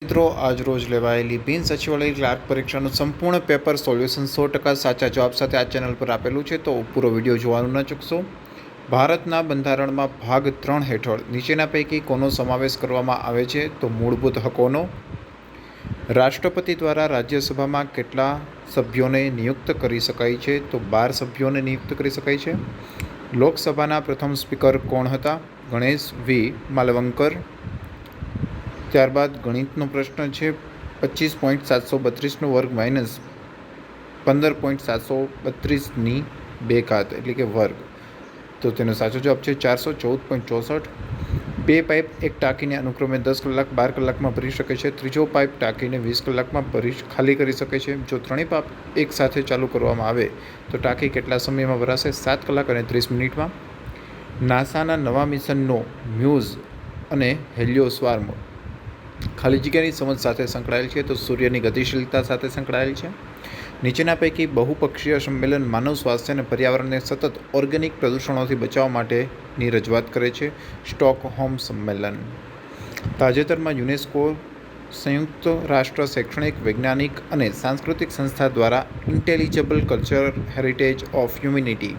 મિત્રો, આજરોજ લેવાયેલી બિન સચિવાલય ક્લાર્ક પરીક્ષાનું સંપૂર્ણ પેપર સોલ્યુશન 100% સાચા જવાબ સાથે આ ચેનલ પર આપેલું છે, તો પૂરો વિડીયો જોવાનું ન ચૂકશો. ભારતના બંધારણમાં ભાગ 3 હેઠળ નીચેના પૈકી કોનો સમાવેશ કરવામાં આવે છે? તો મૂળભૂત હકોનો. રાષ્ટ્રપતિ દ્વારા રાજ્યસભામાં કેટલા સભ્યોને નિયુક્ત કરી શકાય છે? તો 12 સભ્યોને નિયુક્ત કરી શકાય છે. લોકસભાના પ્રથમ સ્પીકર કોણ હતા? ગણેશ વી માલવંકર. ત્યારબાદ ગણિતનો પ્રશ્ન છે. 25.732 વર્ગ માઇનસ 15.732 એટલે કે વર્ગ. તો તેનો સાચો જવાબ છે 414.64. બે પાઇપ એક ટાંકીને અનુક્રમે 10 કલાક 12 કલાકમાં ભરી શકે છે. ત્રીજો પાઇપ ટાંકીને 20 કલાકમાં ખાલી કરી શકે છે. જો ત્રણેય પાઇપ એક સાથે ચાલુ કરવામાં આવે તો ટાંકી કેટલા સમયમાં ભરાશે? 7 કલાક અને 30 મિનિટમાં. નાસાના નવા મિશનનો મ્યુઝ અને હેલિયોસ્વાર્મ ખાલી જગ્યાની સમજ સાથે સંકળાયેલ છે? તો સૂર્યની ગતિશીલતા સાથે સંકળાયેલ છે. નીચેના પૈકી બહુપક્ષીય સંમેલન માનવ સ્વાસ્થ્ય અને પર્યાવરણને સતત ઓર્ગેનિક પ્રદૂષણોથી બચાવવા માટેની રજૂઆત કરે છે? સ્ટોકહોમ સંમેલન. તાજેતરમાં યુનેસ્કો સંયુક્ત રાષ્ટ્ર શૈક્ષણિક, વૈજ્ઞાનિક અને સાંસ્કૃતિક સંસ્થા દ્વારા ઇન્ટેલિજેબલ કલ્ચર હેરિટેજ ઓફ હ્યુમેનિટી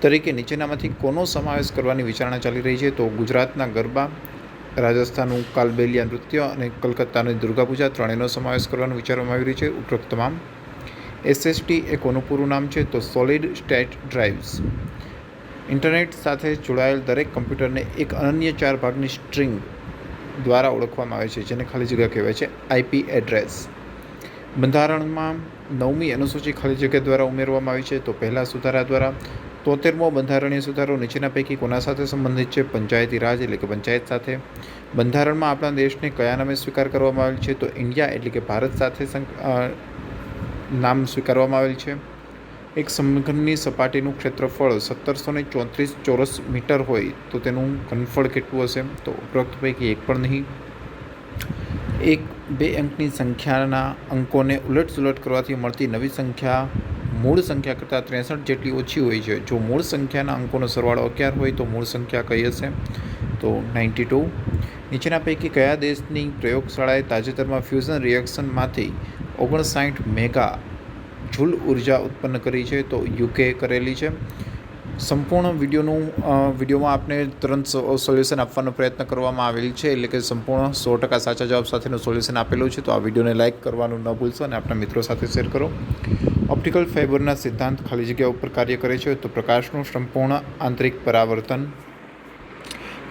તરીકે નીચેનામાંથી કોનો સમાવેશ કરવાની વિચારણા ચાલી રહી છે? તો ગુજરાતના ગરબા, રાજસ્થાનનું કાલબેલિયા નૃત્ય અને કલકત્તાની દુર્ગાપૂજા ત્રણેયનો સમાવેશ કરવાનું વિચારવામાં આવી રહ્યું છે. ઉપરોક્ત તમામ. SSD એ કોનું પૂરું નામ છે? તો સોલિડ સ્ટેટ ડ્રાઇવ્સ. ઇન્ટરનેટ સાથે જોડાયેલ દરેક કમ્પ્યુટરને એક અનન્ય 4 ભાગની સ્ટ્રિંગ દ્વારા ઓળખવામાં આવે છે, જેને ખાલી જગ્યા કહેવાય છે IP એડ્રેસ. બંધારણમાં 9મી અનુસૂચિ ખાલી જગ્યા દ્વારા ઉમેરવામાં આવી છે? તો પહેલા સુધારા દ્વારા. 73મો બંધારણીય સુધારો નીચેના પૈકી કોના સાથે સંબંધિત છે? પંચાયતી રાજ એટલે કે પંચાયત સાથે. બંધારણમાં આપણા દેશને કયા નામે સ્વીકાર કરવામાં આવેલ છે? તો ઇન્ડિયા એટલે કે ભારત સાથે નામ સ્વીકારવામાં આવેલ છે. એક સમઘનની સપાટીનું ક્ષેત્રફળ 1734 ચોરસ મીટર હોય તો તેનું ઘનફળ કેટલું હશે? તો ઉપરોક્ત પૈકી એક પણ નહીં. એક બે અંકની સંખ્યાના અંકોને ઉલટસુલટ કરવાથી મળતી નવી સંખ્યા મૂળ સંખ્યા કરતાં 63 જેટલી ઓછી હોય છે. જો મૂળ સંખ્યાના અંકોનો સરવાળો 11 હોય તો મૂળ સંખ્યા કઈ હશે? તો 92. નીચેના પૈકી કયા દેશની પ્રયોગશાળાએ તાજેતરમાં ફ્યુઝન રિએક્શનમાંથી 59 મેગા જૂલ ઉર્જા ઉત્પન્ન કરી છે? તો UK કરેલી છે. સંપૂર્ણ વિડીયોમાં આપને તુરંત સોલ્યુશન આપવાનો પ્રયત્ન કરવામાં આવેલ છે, એટલે કે સંપૂર્ણ 100% સાચા જવાબ સાથેનું સોલ્યુશન આપેલું છે. તો આ વિડીયોને લાઇક કરવાનું ન ભૂલશો અને આપણા મિત્રો સાથે શેર કરો. ઓપ્ટિકલ ફાઇબરના સિદ્ધાંત ખાલી જગ્યા ઉપર કાર્ય કરે છે? તો પ્રકાશનું સંપૂર્ણ આંતરિક પરાવર્તન.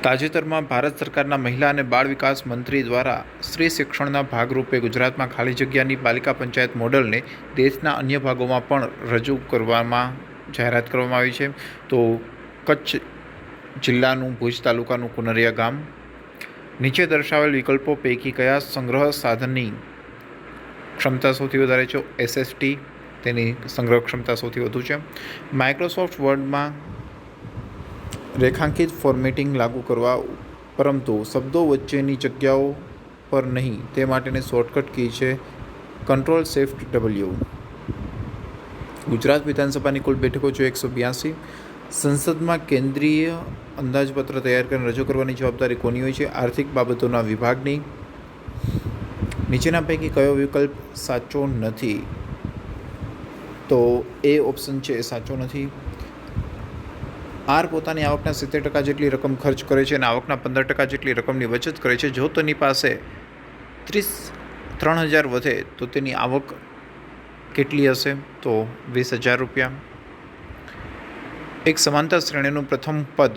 તાજેતરમાં ભારત સરકારના મહિલા અને બાળ વિકાસ મંત્રી દ્વારા સ્ત્રી શિક્ષણના ભાગરૂપે ગુજરાતમાં ખાલી જગ્યાની બાલિકા પંચાયત મોડલને દેશના અન્ય ભાગોમાં પણ રજૂ કરવામાં જાહેરાત કરવામાં આવી છે. તો કચ્છ જિલ્લાનું ભુજ તાલુકાનું કુનરિયા ગામ. નીચે દર્શાવેલ વિકલ્પો પૈકી કયા સંગ્રહ સાધનની ક્ષમતા સૌથી વધારે છે? SSD, તેની સંગ્રહ ક્ષમતા સૌથી વધુ છે. માઇક્રોસોફ્ટ વર્ડમાં રેખાંકિત ફોર્મેટિંગ લાગુ કરવા, પરંતુ શબ્દો વચ્ચેની જગ્યાઓ પર નહીં, તે માટેની શોર્ટકટ કી છે Ctrl+Shift+W. ગુજરાત વિધાનસભાની કુલ બેઠકો છે 182. સંસદમાં કેન્દ્રીય અંદાજપત્ર તૈયાર કરીને રજૂ કરવાની જવાબદારી કોની હોય છે? આર્થિક બાબતોના વિભાગની. નીચેના પૈકી કયો વિકલ્પ સાચો નથી? તો એ ઓપ્શન છે એ સાચો નથી. પોતાની આવકના 70% જેટલી રકમ ખર્ચ કરે છે અને આવકના 15% જેટલી રકમની બચત કરે છે. જો તેની પાસે 3,000 વધે તો તેની આવક કેટલી હશે? તો 20,000 રૂપિયા. એક સમાંતર શ્રેણીનું પ્રથમ પદ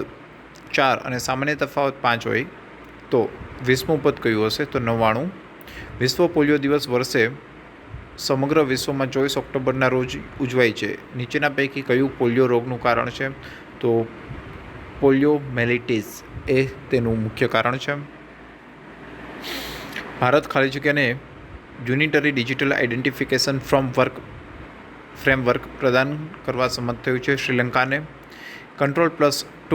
4 અને સામાન્ય તફાવત 5 હોય તો 20મું પદ કયું હશે? તો 99. વિશ્વ પોલિયો દિવસ વર્ષે સમગ્ર વિશ્વમાં 24 ઓક્ટોબરના રોજ ઉજવાય છે. નીચેના પૈકી કયું પોલિયો રોગનું કારણ છે? તો પોલિયોમેલિટીસ એ તેનું મુખ્ય કારણ છે. ભારત ખાલી જગ્યાને યુનિટરી ડિજિટલ આઇડેન્ટિફિકેશન ફ્રેમવર્ક પ્રદાન કરવા સંમત થયું છે. શ્રીલંકાને. Ctrl+2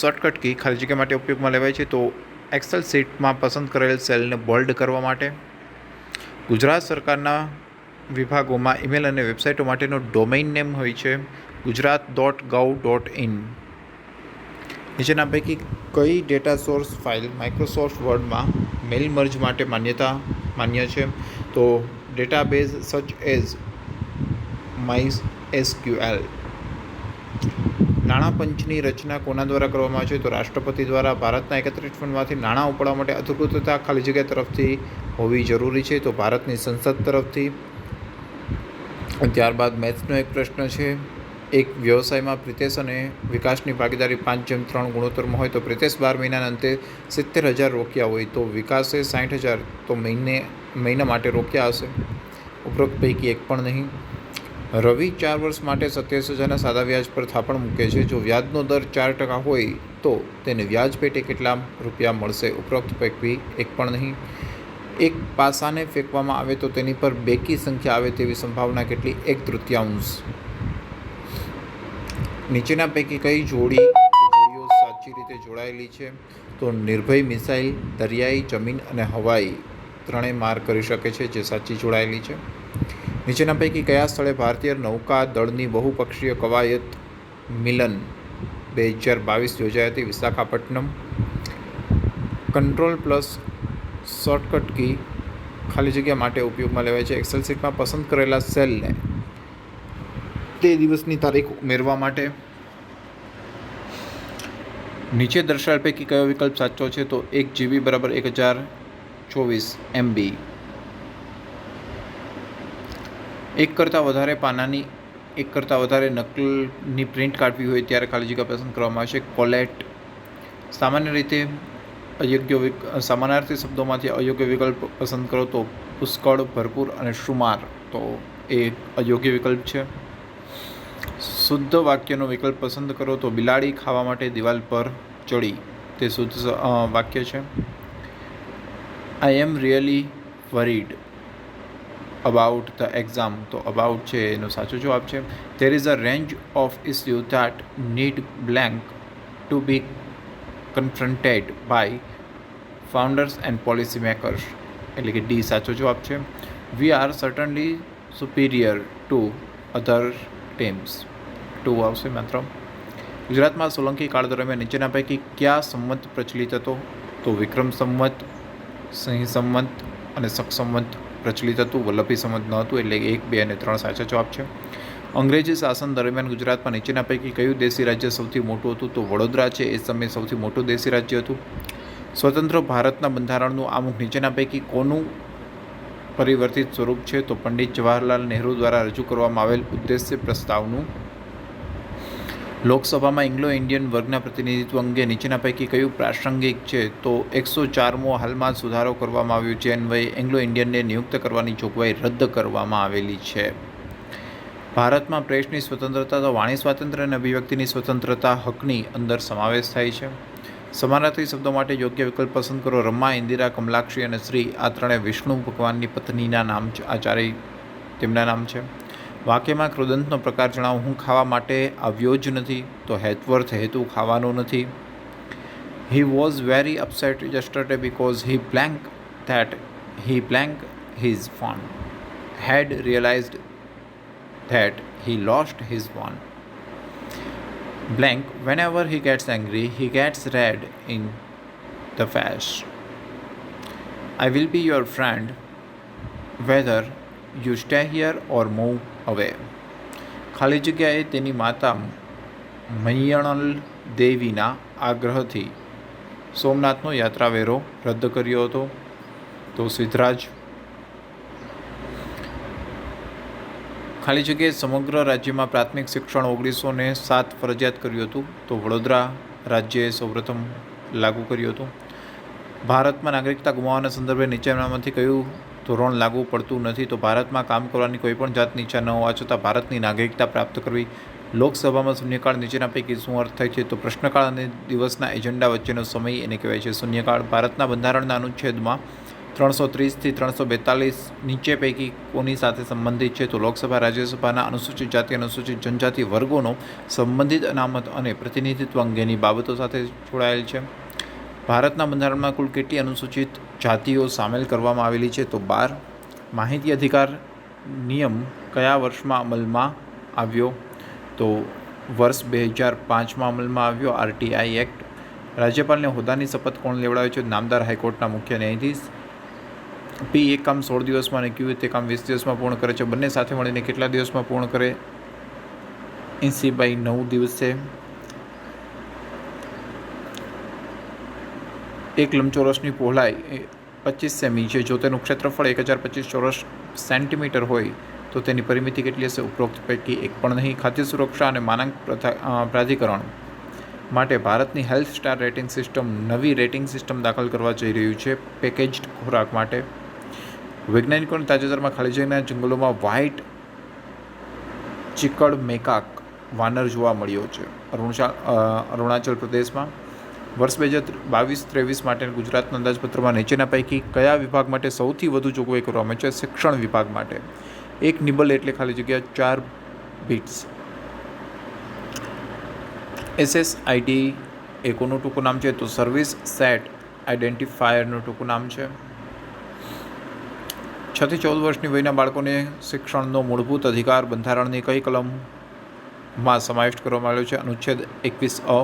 શોર્ટકટ કી ખાલી જગ્યા માટે ઉપયોગમાં લેવાય છે? તો એક્સેલ શીટમાં પસંદ કરેલ સેલને બોલ્ડ કરવા માટે. ગુજરાત સરકારના વિભાગોમાં ઈમેલ અને વેબસાઇટો માટેનો ડોમેઇન નેમ હોય છે ગુજરાત.gov.in. નીચેના પૈકી કઈ ડેટા સોર્સ ફાઇલ માઇક્રોસોફ્ટ વર્ડમાં મેલ મર્જ માટે માન્ય છે? તો ડેટાબેઝ સચ એઝ MySQL. નાણાં પંચની રચના કોના દ્વારા કરવામાં આવે છે? તો રાષ્ટ્રપતિ દ્વારા. ભારતના એકત્રિત ફંડમાંથી નાણાં ઉપાડવા માટે અધિકૃતતા ખાલી જગ્યા તરફથી હોવી જરૂરી છે? તો ભારતની સંસદ તરફથી. ત્યારબાદ મેથ્સનો એક પ્રશ્ન છે. એક વ્યવસાયમાં પ્રિતેશ અને વિકાસની ભાગીદારી 5:3 ગુણોત્તરમાં હોય તો પ્રિતેશ 12 મહિનાના અંતે 70,000 રોક્યા હોય તો વિકાસે 60,000 તો મહિના માટે રોક્યા હશે? ઉપરોક્ત પૈકી એક પણ નહીં. રવિ 4 વર્ષ માટે 27,000ના સાદા વ્યાજ પર થાપણ મૂકે છે. જો વ્યાજનો દર 4% હોય તો તેને વ્યાજ પેટે કેટલા રૂપિયા મળશે? ઉપરોક્ત પૈકી એક પણ નહીં. એક પાસાને ફેંકવામાં આવે તો તેની પર બેકી સંખ્યા આવે તેવી સંભાવના કેટલી? 1/3. નીચેના પૈકી કઈ જોડીઓ સાચી રીતે જોડાયેલી છે? તો નિર્ભય મિસાઇલ દરિયાઈ, જમીન અને હવાઈ ત્રણેય માર કરી શકે છે, જે સાચી જોડાયેલી છે. નીચેના પૈકી કયા સ્થળે ભારતીય નૌકા દળની બહુપક્ષીય કવાયત મિલન 2022 યોજાઈ હતી? Visakhapatnam. Control plus shortcut key ખાલી જગ્યા માટે ઉપયોગમાં લેવાય છે. એક્સેલ શીટમાં પસંદ કરેલા સેલને તે દિવસની તારીખ ઉમેરવા માટે. નીચે દર્શાવેલ પૈકી કયો વિકલ્પ સાચો છે? તો 1 GB બરાબર 1024 MB. એક કરતાં વધારે નકલની પ્રિન્ટ કાઢવી હોય ત્યારે ખાલી જગ્યા પસંદ કરવામાં આવશે. કોલેટ. સમાનાર્થી શબ્દોમાંથી અયોગ્ય વિકલ્પ પસંદ કરો તો પુષ્કળ, ભરપૂર અને શુમાર તો એ અયોગ્ય વિકલ્પ છે. શુદ્ધ વાક્યનો વિકલ્પ પસંદ કરો તો બિલાડી ખાવા માટે દિવાલ પર ચડી તે શુદ્ધ વાક્ય છે. I am really worried about the exam તો અબાઉટ છે એનો સાચો જવાબ છે. There is a range of issue that need blank to be confronted by founders and policy makers એટલે કે ડી સાચો જવાબ છે. We are certainly superior to other teams 2 આવશે માત્ર. ગુજરાતમાં સોલંકી કાળ દરમિયાન નીચેના પૈકી કયા સંવત પ્રચલિત હતો? તો વિક્રમ સંવત, સિંહ સંવત અને શક સંવત પ્રચલિત હતું. વલ્લભી સંવત ન હતું એટલે 1, 2 અને 3 સાચા જવાબ છે. અંગ્રેજી શાસન દરમિયાન ગુજરાતમાં નીચેના પૈકી કયું દેશી રાજ્ય સૌથી મોટું હતું? તો વડોદરા છે એ સમયે સૌથી મોટું દેશી રાજ્ય હતું. સ્વતંત્ર ભારતના બંધારણનું આમુખ નીચેના પૈકી કોનું પરિવર્તિત સ્વરૂપ છે? તો પંડિત જવાહરલાલ નહેરુ દ્વારા રજૂ કરવામાં આવેલ ઉદ્દેશ્ય પ્રસ્તાવનું. લોકસભામાં એંગ્લો ઇન્ડિયન વર્ગના પ્રતિનિધિત્વ અંગે નીચેના પૈકી કયું પ્રાસંગિક છે? તો 104મો હાલમાં સુધારો કરવામાં આવ્યો જે અન્વયે એંગ્લો ઇન્ડિયનને નિયુક્ત કરવાની જોગવાઈ રદ કરવામાં આવેલી છે. ભારતમાં પ્રેસની સ્વતંત્રતા તો વાણી સ્વાતંત્ર્ય અને અભિવ્યક્તિની સ્વતંત્રતા હકની અંદર સમાવેશ થાય છે. સમાનાર્થી શબ્દો માટે યોગ્ય વિકલ્પ પસંદ કરો. રમા, ઇન્દિરા, કમલાક્ષી અને શ્રી આ ત્રણેય વિષ્ણુ ભગવાનની પત્નીના નામ છે. આ ચારેય તેમના નામ છે. વાક્યમાં કૃદંતનો પ્રકાર જણાવો. હું ખાવા માટે આવ્યો જ નથી તો હેતવર્થ હેતુ ખાવાનો નથી. He was very upset yesterday because he blank his phone had realised that he lost his one. Blank, whenever he gets angry, he gets red in the face. I will be your friend whether you stay here or move away. ખાલી જગ્યાએ તેની માતા મૈયણલ દેવીના આગ્રહથી સોમનાથનો યાત્રાવેરો રદ કર્યો હતો તો સિદ્ધરાજ. ખાલી જગ્યાએ સમગ્ર રાજ્યમાં પ્રાથમિક શિક્ષણ 1907 ફરજિયાત કર્યું હતું તો વડોદરા રાજ્યએ સૌપ્રથમ લાગુ કર્યું હતું. ભારતમાં નાગરિકતા ગુમાવવાના સંદર્ભે નીચેનામાંથી કયું ધોરણ લાગુ પડતું નથી? તો ભારતમાં કામ કરવાની કોઈપણ જાતની ઈચ્છા ન હોવા છતાં ભારતની નાગરિકતા પ્રાપ્ત કરવી. લોકસભામાં શૂન્યકાળ નીચેના પૈકી શું અર્થ થાય છે? તો પ્રશ્નકાળ અને દિવસના એજન્ડા વચ્ચેનો સમય એને કહેવાય છે શૂન્યકાળ. ભારતના બંધારણના અનુચ્છેદમાં 330 થી 342 નીચે પૈકી કોની સાથે સંબંધિત છે? તો લોકસભા, રાજ્યસભાના અનુસૂચિત જાતિ, અનુસૂચિત જનજાતિ વર્ગોનો સંબંધિત અનામત અને પ્રતિનિધિત્વ અંગેની બાબતો સાથે જોડાયેલ છે. ભારતના બંધારણમાં કુલ કેટલી અનુસૂચિત જાતિઓ સામેલ કરવામાં આવેલી છે? તો 12. માહિતી અધિકાર નિયમ કયા વર્ષમાં અમલમાં આવ્યો? તો વર્ષ 2005માં અમલમાં આવ્યો. RTI એક્ટ રાજ્યપાલને હોદ્દાની શપથ કોણ લેવડાવે છે? નામદાર હાઈકોર્ટના મુખ્ય ન્યાયાધીશ. પી એક કામ 16 દિવસમાં અને ક્યુ તે કામ 20 દિવસમાં પૂર્ણ કરે છે. બંને સાથે મળીને કેટલા દિવસમાં પૂર્ણ કરે? 80/9 દિવસે. એક લંબચોરસની પહોળાઈ 25 સેમી છે. જો તેનું ક્ષેત્રફળ 1025 ચોરસ સેન્ટીમીટર હોય તો તેની પરિમિતિ કેટલી હશે? ઉપરોક્ત પૈકી એક પણ નહીં. ખાદ્ય સુરક્ષા અને માનાંક પ્રાધિકરણ માટે ભારતની હેલ્થ સ્ટાર રેટિંગ સિસ્ટમ નવી રેટિંગ સિસ્ટમ દાખલ કરવા જઈ રહ્યું છે પેકેજ્ડ ખોરાક માટે. વૈજ્ઞાનિકોને તાજેતરમાં ખાલી જગ્યાના જંગલોમાં વ્હાઇટ ચિકડ મેકાક વાનર જોવા મળ્યો છે અરુણાચલ પ્રદેશમાં. વર્ષ 2022-23 માટે ગુજરાતના અંદાજપત્રમાં નીચેના પૈકી કયા વિભાગ માટે સૌથી વધુ જોગવાઈ કરવામાં છે? શિક્ષણ વિભાગ માટે. એક નિબલ એટલે ખાલી જગ્યા 4 બિટ્સ. SSID એ કોનું ટૂંકું નામ છે? તો સર્વિસ સેટ આઇડેન્ટિફાયરનું ટૂંકું નામ છે. 6 થી 14 વર્ષની વયના બાળકોને શિક્ષણનો મૂળભૂત અધિકાર બંધારણની કઈ કલમમાં સમાવિષ્ટ કરવામાં આવ્યો છે? અનુચ્છેદ 21A.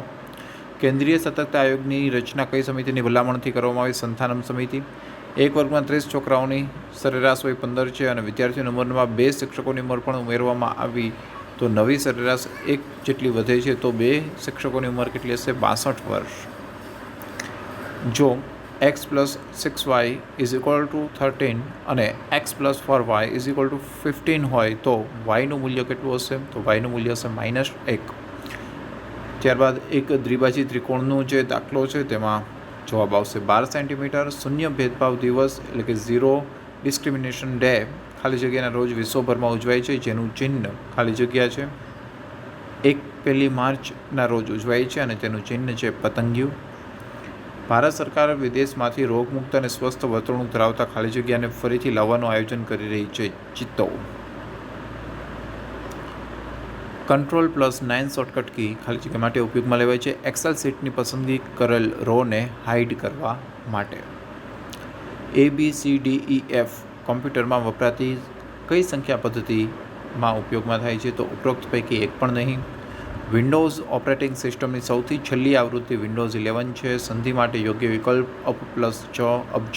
કેન્દ્રીય સતર્કતા આયોગની રચના કઈ સમિતિની ભલામણથી કરવામાં આવી? સંથાનમ સમિતિ. એક વર્ગમાં 30 છોકરાઓની સરેરાશ વય 15 છે અને વિદ્યાર્થીઓની ઉંમરમાં 2 શિક્ષકોની ઉંમર પણ ઉમેરવામાં આવી તો નવી સરેરાશ 1 જેટલી વધે છે. તો 2 શિક્ષકોની ઉંમર કેટલી હશે? 62 વર્ષ. જો x + 6y = 13 અને x + 4y = 15 હોય તો yનું મૂલ્ય કેટલું હશે? તો yનું મૂલ્ય હશે -1. ત્યારબાદ એક દ્વિભાજી ત્રિકોણનો જે દાખલો છે તેમાં જવાબ આવશે 12 સેન્ટીમીટર. શૂન્ય ભેદભાવ દિવસ એટલે કે 0 ડિસ્ક્રિમિનેશન ડે ખાલી જગ્યાના રોજ વિશ્વભરમાં ઉજવાય છે જેનું ચિહ્ન ખાલી જગ્યા છે. 1 માર્ચના રોજ ઉજવાય છે અને તેનું ચિહ્ન છે પતંગિયું. ભારત સરકાર વિદેશમાંથી રોગમુક્ત અને સ્વસ્થ વર્તણૂક ધરાવતા ખાલી જગ્યાને ફરીથી લાવવાનું આયોજન કરી રહી છે. ચિત્તો. Ctrl+9 શોર્ટકટ કી ખાલી જગ્યા માટે ઉપયોગમાં લેવાય છે એક્સેલ શીટની પસંદગી કરેલ રોને હાઇડ કરવા માટે. ABCDEF કોમ્પ્યુટરમાં વપરાતી કઈ સંખ્યા પદ્ધતિમાં ઉપયોગમાં થાય છે? તો ઉપરોક્ત પૈકી એક પણ નહીં. વિન્ડોઝ ઓપરેટિંગ સિસ્ટમની સૌથી છેલ્લી આવૃત્તિ વિન્ડોઝ 11 છે. સંધિ માટે યોગ્ય વિકલ્પ up+6 અબ્જ.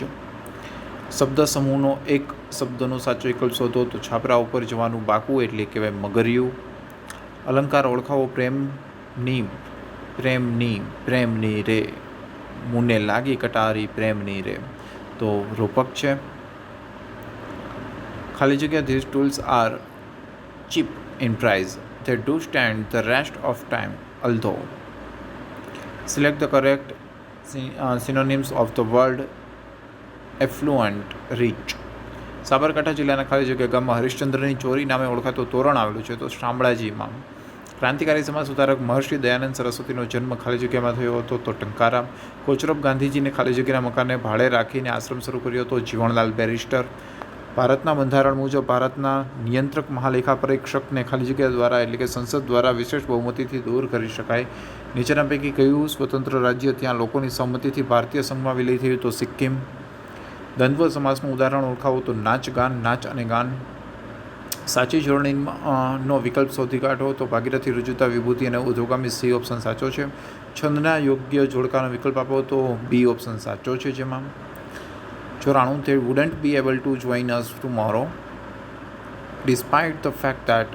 શબ્દ સમૂહનો એક શબ્દનો સાચો વિકલ્પ શોધો તો છાપરા ઉપર જવાનું બાકું એટલે કહેવાય મગરિયું. અલંકાર ઓળખાવો. પ્રેમની રે મુને લાગી કટારી પ્રેમની રે તો રૂપક છે. ખાલી જગ્યા this tools are cheap in price. They do stand the rest of time although. Select the correct synonyms of the word affluent, rich. Sabarkantha જિલ્લાના ખાલી જગ્યા ગામમાં હરિશ્ચંદ્રની ચોરી નામે ઓળખાતું તોરણ આવેલું છે તો શામળાજીમાં. ક્રાંતિકારી સમાજ સુધારક મહર્ષિ દયાનંદ સરસ્વતીનો જન્મ ખાલી જગ્યામાં થયો હતો તો ટંકારા. કોચરબ ગાંધીજીને ખાલી જગ્યાના મકાનને ભાડે રાખીને આશ્રમ શરૂ કર્યો હતો જીવણલાલ બેરિસ્ટર. ભારતના બંધારણ મુજબ ભારતના નિયંત્રક મહાલેખા પરીક્ષકને ખાલી જગ્યા દ્વારા એટલે કે સંસદ દ્વારા વિશેષ બહુમતીથી દૂર કરી શકાય. નીચેના પૈકી કયું સ્વતંત્ર રાજ્ય ત્યાં લોકોની સંમતિથી ભારતીય સંઘમાં વિલય થયું? તો સિક્કિમ. દ્વંદ્વ સમાસનું ઉદાહરણ ઓળખાવો તો નાચ ગાન, નાચ અને ગાન. સાચી જોડણીનો વિકલ્પ શોધી કાઢો તો ભાગીરથી, રુજુતા, વિભૂતિ અને ઉધોગામી સી ઓપ્શન સાચો છે. છંદના યોગ્ય જોડકાનો વિકલ્પ આપો તો બી ઓપ્શન સાચો છે. જેમાં 94 they wouldn't be able to join us tomorrow despite the fact that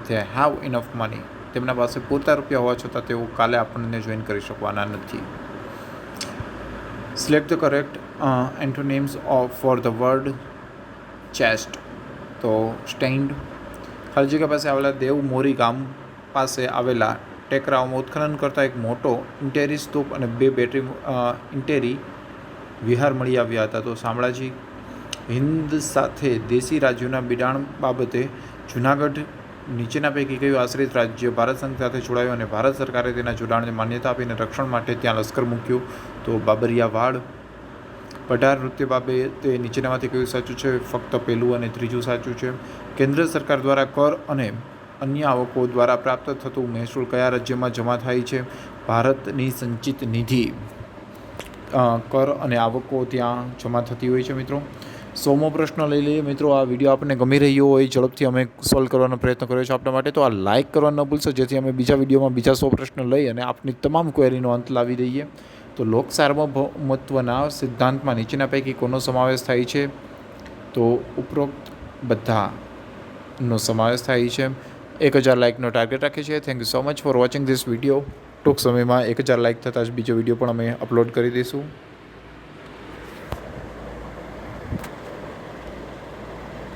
they have enough money. તેમના પાસે પૂરતા રૂપિયા હોવા છતાં તેઓ કાલે આપણને જોઈન કરી શકવાના નથી. Select the correct antonyms for the word chest. તો સ્ટેન્ડ. ખાલી જગ્યા પાસે આવેલા દેવમોરી ગામ પાસે આવેલા ટેકરાઓમાં ઉત્ખનન કરતાં એક મોટો ઇન્ટેરી સ્તૂપ અને 2 બેટરી ઇન્ટેરી વિહાર મળી આવ્યા હતા તો શામળાજી. હિન્દ સાથે દેશી રાજ્યોના બિડાણ બાબતે જૂનાગઢ નીચેના પૈકી કયું આશ્રિત રાજ્ય ભારત સંઘ સાથે જોડાયું અને ભારત સરકારે તેના જોડાણને માન્યતા આપીને રક્ષણ માટે ત્યાં લશ્કર મૂક્યું? તો બાબરિયાવાડ. 18 નૃત્ય બાબતે નીચેનામાંથી કયું સાચું છે? ફક્ત પહેલું અને ત્રીજું સાચું છે. કેન્દ્ર સરકાર દ્વારા કર અને અન્ય આવકો દ્વારા પ્રાપ્ત થતું મહેસૂલ કયા રાજ્યમાં જમા થાય છે? ભારતની સંચિત નિધિ કર અને આવકો ત્યાં જમા થતી હોય છે. મિત્રો 100મો પ્રશ્ન લઈ લઈએ. મિત્રો આ વિડીયો આપણને ગમી રહ્યો હોય ઝડપથી અમે સોલ્વ કરવાનો પ્રયત્ન કર્યો છે આપણા માટે તો આ લાઇક કરવાનું ન ભૂલશો જેથી અમે બીજા વિડીયોમાં બીજા 100 પ્રશ્ન લઈ અને આપની તમામ ક્વેરીનો અંત લાવી દઈએ. તો લોક સાર્વભૌમત્વના સિદ્ધાંતમાં નીચેના પૈકી કોનો સમાવેશ થાય છે? તો ઉપરોક્ત બધાનો સમાવેશ થાય છે. 1000 લાઇકનો ટાર્ગેટ રાખીએ છીએ. Thank you so much for watching this video. ટૂંક સમયમાં 1000 લાઇક થતાં જ બીજો વિડીયો પણ અમે અપલોડ કરી દઈશું.